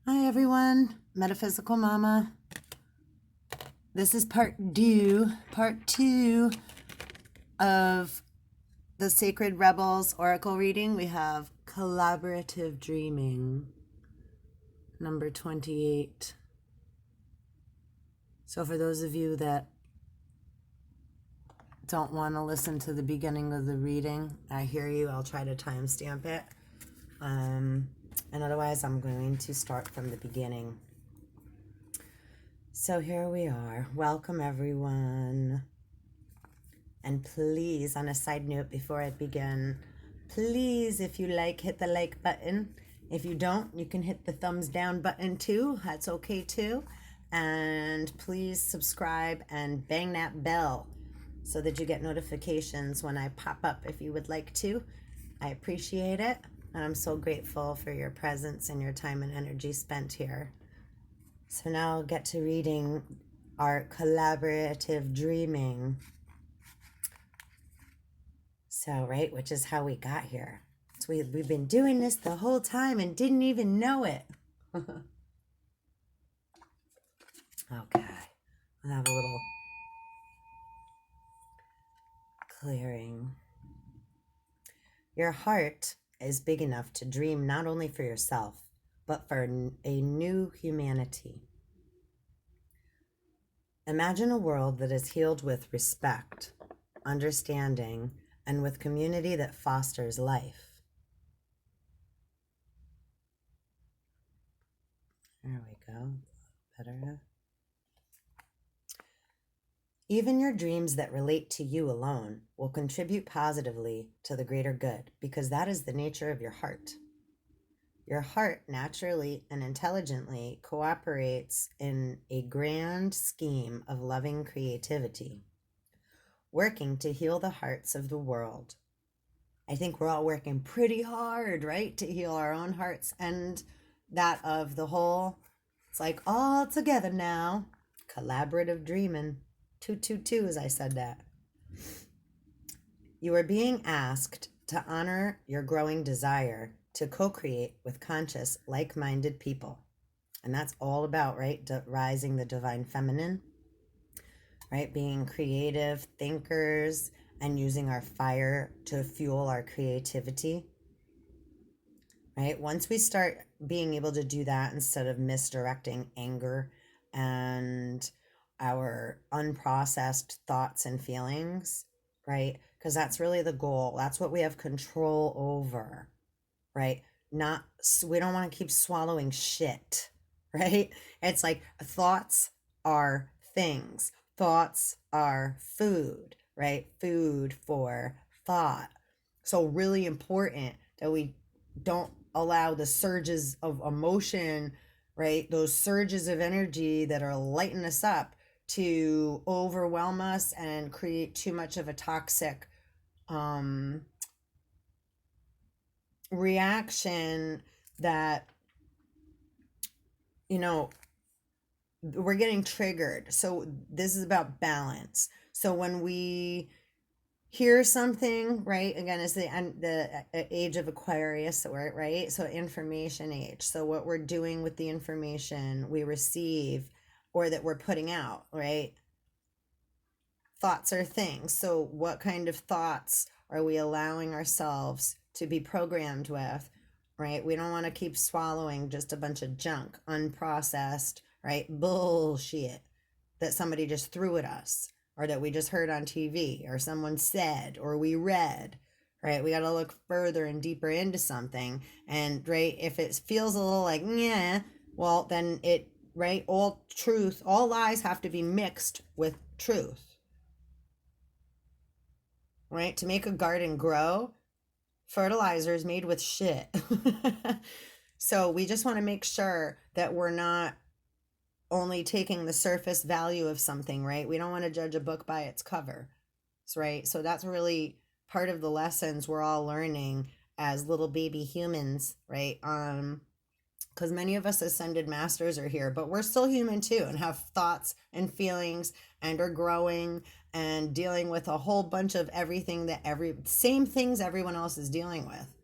Hi everyone, Metaphysical Mama. This is part two of the Sacred Rebels Oracle reading. We have collaborative dreaming, number 28. So for those of you that don't want to listen to the beginning of the reading, I hear you. I'll try to timestamp it. And otherwise, I'm going to start from the beginning. So here we are. Welcome, everyone. And please, on a side note before I begin, please, if you like, hit the like button. If you don't, you can hit the thumbs down button too. That's okay too. And please subscribe and bang that bell so that you get notifications when I pop up if you would like to. I appreciate it. And I'm so grateful for your presence and your time and energy spent here. So now I'll get to reading our collaborative dreaming. So, right, which is how we got here. So we've been doing this the whole time and didn't even know it. Okay, I'll have a little clearing. Your heart is big enough to dream not only for yourself, but for a new humanity. Imagine a world that is healed with respect, understanding, and with community that fosters life. There we go. Better. Even your dreams that relate to you alone will contribute positively to the greater good because that is the nature of your heart. Your heart naturally and intelligently cooperates in a grand scheme of loving creativity, working to heal the hearts of the world. I think we're all working pretty hard, right, to heal our own hearts and that of the whole. It's like all together now. Collaborative dreaming. 222 as I said that. You are being asked to honor your growing desire to co-create with conscious, like-minded people. And that's all about, right, rising the divine feminine, right, being creative thinkers and using our fire to fuel our creativity, right? Once we start being able to do that instead of misdirecting anger and our unprocessed thoughts and feelings, right? Because that's really the goal. That's what we have control over, right? Not, we don't want to keep swallowing shit, right? It's like thoughts are things, thoughts are food, right? Food for thought. So, really important that we don't allow the surges of emotion, right? Those surges of energy that are lighting us up to overwhelm us and create too much of a toxic reaction that, you know, we're getting triggered. So this is about balance. So when we hear something, right, again, it's the age of Aquarius, right? So information age. So what we're doing with the information we receive or that we're putting out, right? Thoughts are things. So what kind of thoughts are we allowing ourselves to be programmed with, right? We don't want to keep swallowing just a bunch of junk, unprocessed, right? Bullshit that somebody just threw at us or that we just heard on TV or someone said or we read, right? We got to look further and deeper into something. And, right, if it feels a little like, yeah, well, then it, right, all truth, all lies have to be mixed with truth, right? To make a garden grow, fertilizer is made with shit. So we just want to make sure that we're not only taking the surface value of something, right? We don't want to judge a book by its cover, right? So that's really part of the lessons we're all learning as little baby humans, right? Because many of us ascended masters are here, but we're still human too and have thoughts and feelings and are growing and dealing with a whole bunch of everything that same things everyone else is dealing with.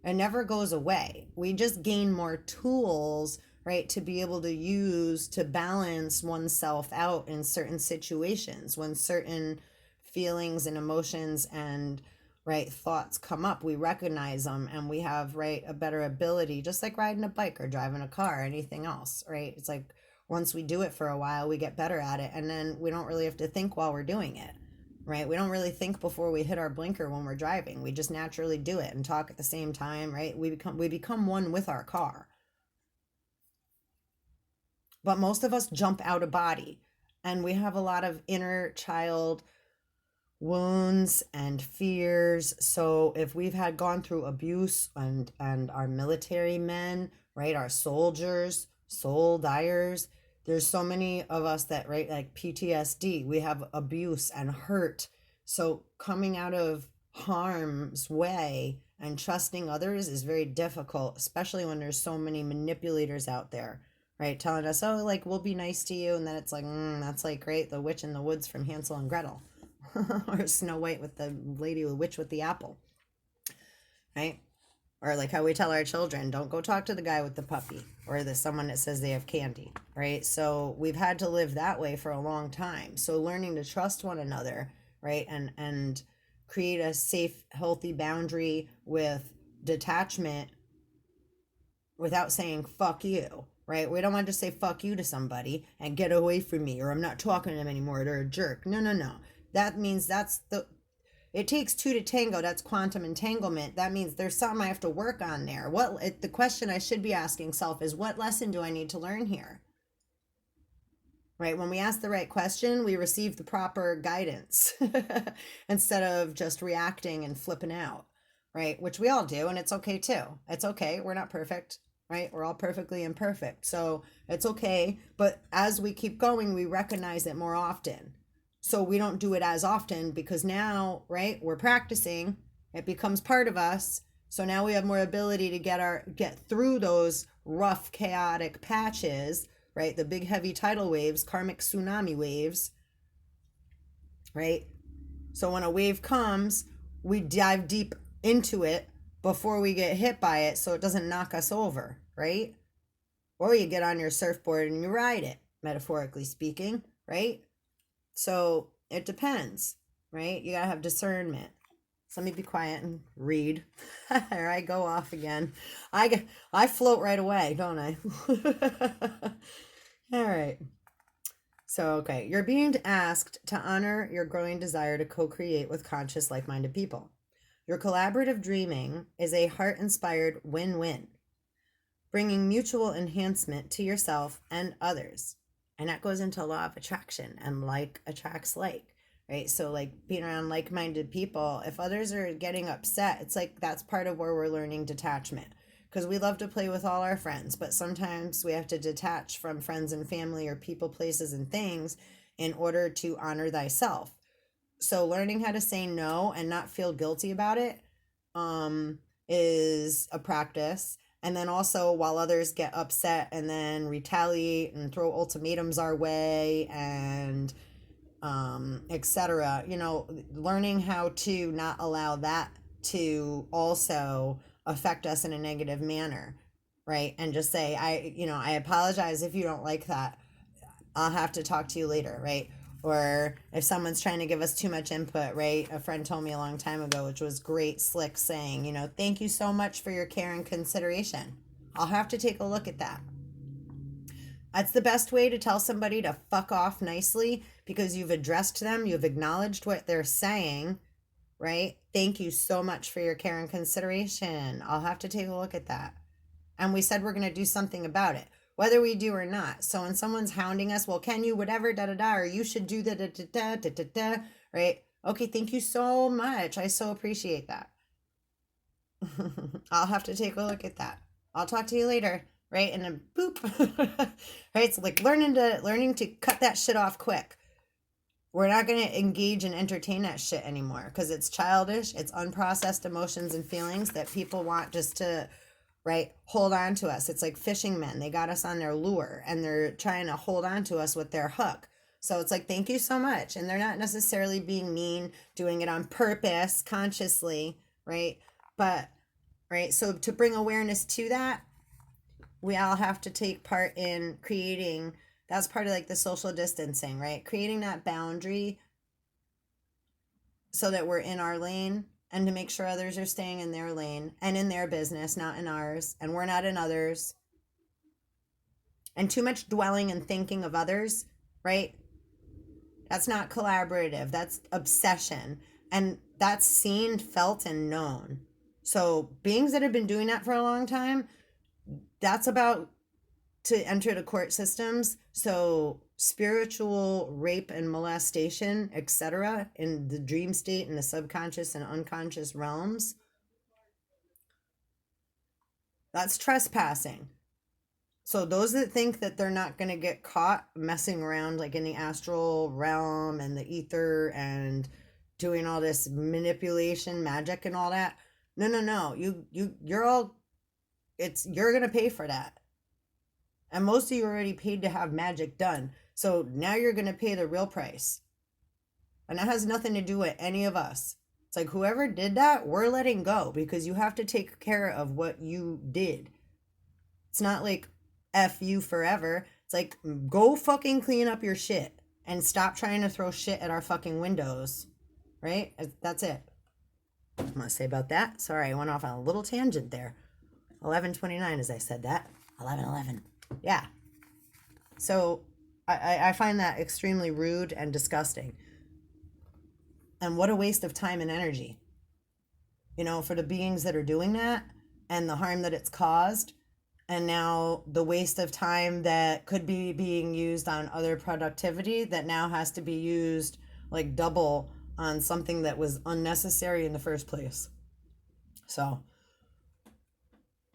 It never goes away. We just gain more tools right, to be able to use to balance oneself out in certain situations when certain feelings and emotions and right thoughts come up. We recognize them and we have right a better ability, just like riding a bike or driving a car or anything else, right? It's like once we do it for a while we get better at it, and then we don't really have to think while we're doing it, right? We don't really think before we hit our blinker when we're driving. We just naturally do it and talk at the same time, right? We become one with our car. But most of us jump out of body, and we have a lot of inner child wounds and fears. So if we've had gone through abuse, and our military men, right, our soldiers, soul dyers, there's so many of us that right like PTSD, we have abuse and hurt. So coming out of harm's way and trusting others is very difficult, especially when there's so many manipulators out there, right, telling us, oh, like we'll be nice to you, and then it's like, that's like great, the witch in the woods from Hansel and Gretel. Or Snow White with the lady, the witch with the apple, right? Or like how we tell our children, don't go talk to the guy with the puppy or the someone that says they have candy, right? So we've had to live that way for a long time. So learning to trust one another, right, and create a safe, healthy boundary with detachment without saying fuck you, right? We don't want to say fuck you to somebody and get away from me, or I'm not talking to them anymore, they're a jerk. No, no, no. That means it takes two to tango. That's quantum entanglement. That means there's something I have to work on there. The question I should be asking self is, what lesson do I need to learn here? Right? When we ask the right question, we receive the proper guidance instead of just reacting and flipping out, right? Which we all do, and it's okay too. It's okay. We're not perfect, right? We're all perfectly imperfect. So it's okay. But as we keep going, we recognize it more often. So we don't do it as often because now, right, we're practicing. It becomes part of us. So now we have more ability to get through those rough, chaotic patches, right? The big, heavy tidal waves, karmic tsunami waves, right? So when a wave comes, we dive deep into it before we get hit by it so it doesn't knock us over, right? Or you get on your surfboard and you ride it, metaphorically speaking, right? So it depends, right? You gotta have discernment. So let me be quiet and read. Here I go off again. I float right away, don't I? All right. So, okay, you're being asked to honor your growing desire to co-create with conscious, like-minded people. Your collaborative dreaming is a heart-inspired win-win, bringing mutual enhancement to yourself and others. And that goes into law of attraction, and like attracts like, right? So like being around like-minded people, if others are getting upset, it's like that's part of where we're learning detachment, because we love to play with all our friends, but sometimes we have to detach from friends and family or people, places, and things in order to honor thyself. So learning how to say no and not feel guilty about it is a practice. And then also, while others get upset and then retaliate and throw ultimatums our way and etc., learning how to not allow that to also affect us in a negative manner, right? And just say, I apologize if you don't like that. I'll have to talk to you later, right? Or if someone's trying to give us too much input, right? A friend told me a long time ago, which was great, slick saying, thank you so much for your care and consideration. I'll have to take a look at that. That's the best way to tell somebody to fuck off nicely, because you've addressed them, you've acknowledged what they're saying, right? Thank you so much for your care and consideration. I'll have to take a look at that. And we said we're going to do something about it, whether we do or not. So when someone's hounding us, well, can you whatever, da da da, or you should do da da da da da da da, right? Okay, thank you so much. I so appreciate that. I'll have to take a look at that. I'll talk to you later, right? And then boop. Right? So like learning to cut that shit off quick. We're not going to engage and entertain that shit anymore because it's childish. It's unprocessed emotions and feelings that people want just to, right, hold on to us. It's like fishing men. They got us on their lure and they're trying to hold on to us with their hook. So it's like, thank you so much. And they're not necessarily being mean, doing it on purpose, consciously, right? But, right, so to bring awareness to that, we all have to take part in creating, that's part of like the social distancing, right? Creating that boundary so that we're in our lane, and to make sure others are staying in their lane and in their business, not in ours, and we're not in others. And too much dwelling and thinking of others, right? That's not collaborative. That's obsession. And that's seen, felt, and known. So beings that have been doing that for a long time, that's about to enter the court systems. So spiritual rape and molestation, etc., in the dream state and the subconscious and unconscious realms, that's trespassing. So those that think that they're not going to get caught messing around like in the astral realm and the ether and doing all this manipulation, magic and all that. No, no, no. You're all, you're going to pay for that. And most of you already paid to have magic done. So now you're going to pay the real price. And that has nothing to do with any of us. It's like whoever did that, we're letting go, because you have to take care of what you did. It's not like F you forever. It's like, go fucking clean up your shit and stop trying to throw shit at our fucking windows. Right? That's it. I'm going to say about that. Sorry, I went off on a little tangent there. 11:29 as I said that. 11:11. Yeah. So I find that extremely rude and disgusting. And what a waste of time and energy. You know, for the beings that are doing that and the harm that it's caused. And now the waste of time that could be being used on other productivity that now has to be used like double on something that was unnecessary in the first place. So,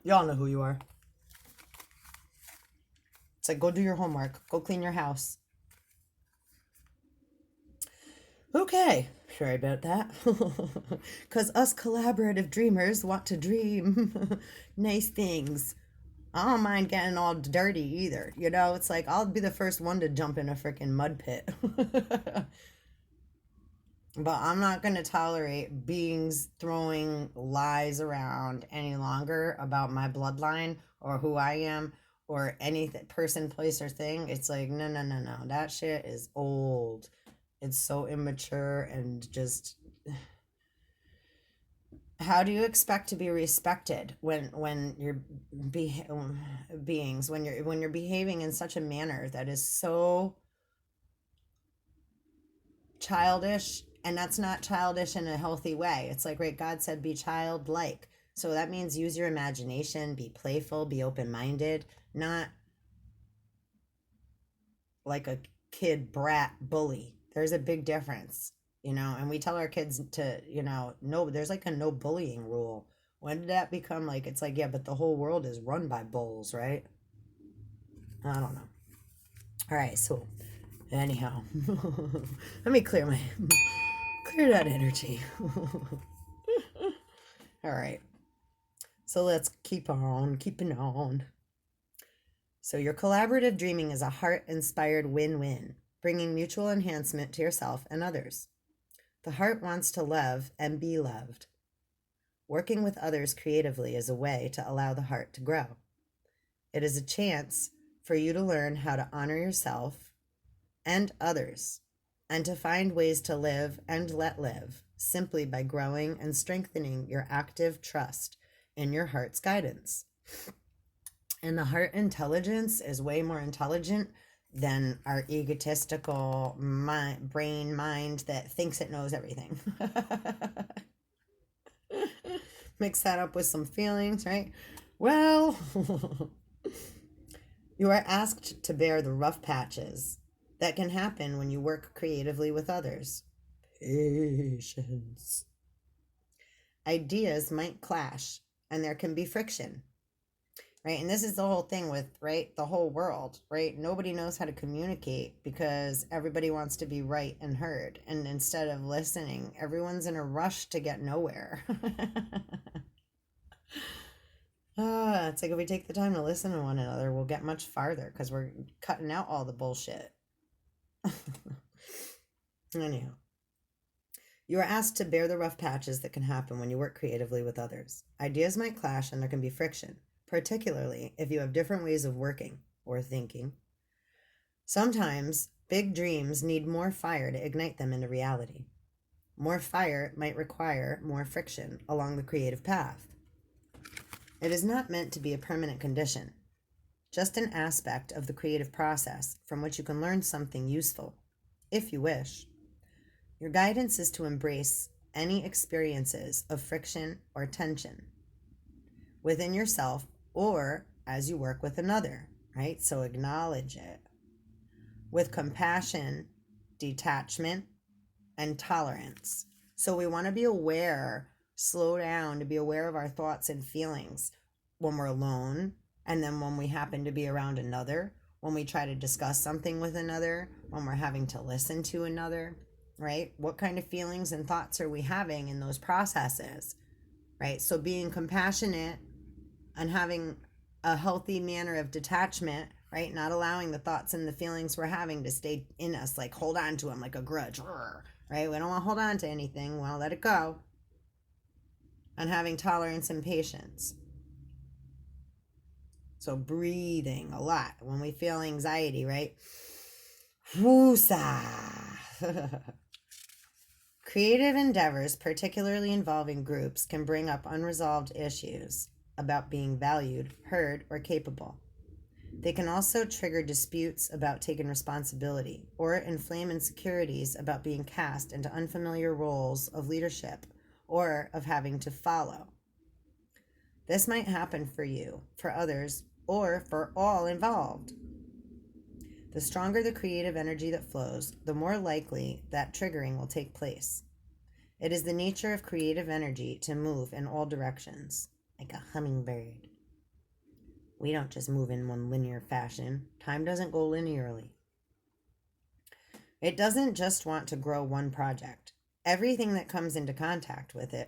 y'all know who you are. It's like, go do your homework. Go clean your house. Okay, sorry about that. Because us collaborative dreamers want to dream nice things. I don't mind getting all dirty either. You know, it's like I'll be the first one to jump in a freaking mud pit. But I'm not going to tolerate beings throwing lies around any longer about my bloodline or who I am or any person, place, or thing. It's like, no, no, no, no. That shit is old. It's so immature and just. How do you expect to be respected when you're beings, when you're behaving in such a manner that is so childish? And that's not childish in a healthy way. It's like, right, God said be childlike. So that means use your imagination, be playful, be open-minded, not like a kid brat bully. There's a big difference, you know, and we tell our kids to, you know, no, there's like a no bullying rule. When did that become like, it's like, yeah, but the whole world is run by bulls, right? I don't know. All right, so anyhow, let me clear that energy. All right. So let's keep on keeping on. So your collaborative dreaming is a heart-inspired win-win, bringing mutual enhancement to yourself and others. The heart wants to love and be loved. Working with others creatively is a way to allow the heart to grow. It is a chance for you to learn how to honor yourself and others, and to find ways to live and let live simply by growing and strengthening your active trust in your heart's guidance. And the heart intelligence is way more intelligent than our egotistical brain mind that thinks it knows everything. Mix that up with some feelings, right? Well, you are asked to bear the rough patches that can happen when you work creatively with others. Patience. Ideas might clash, and there can be friction, right? And this is the whole thing with, right, the whole world, right? Nobody knows how to communicate because everybody wants to be right and heard. And instead of listening, everyone's in a rush to get nowhere. It's like if we take the time to listen to one another, we'll get much farther because we're cutting out all the bullshit. Anyhow, you are asked to bear the rough patches that can happen when you work creatively with others. Ideas might clash and there can be friction. particularly if you have different ways of working or thinking. Sometimes big dreams need more fire to ignite them into reality. More fire might require more friction along the creative path. It is not meant to be a permanent condition, just an aspect of the creative process from which you can learn something useful, if you wish. Your guidance is to embrace any experiences of friction or tension within yourself or as you work with another, right? So acknowledge it with compassion, detachment, and tolerance. So we want to be aware, slow down to be aware of our thoughts and feelings when we're alone, and then when we happen to be around another, when we try to discuss something with another, when we're having to listen to another, right? What kind of feelings and thoughts are we having in those processes, right? So being compassionate and having a healthy manner of detachment, right? Not allowing the thoughts and the feelings we're having to stay in us, like hold on to them like a grudge, right? We don't want to hold on to anything. We want to let it go. And having tolerance and patience. So breathing a lot. When we feel anxiety, right? Woosa. Creative endeavors, particularly involving groups, can bring up unresolved issues about being valued, heard, or capable. They can also trigger disputes about taking responsibility or inflame insecurities about being cast into unfamiliar roles of leadership or of having to follow. This might happen for you, for others, or for all involved. The stronger the creative energy that flows, the more likely that triggering will take place. It is the nature of creative energy to move in all directions, like a hummingbird. We don't just move in one linear fashion. Time doesn't go linearly. It doesn't just want to grow one project. Everything that comes into contact with it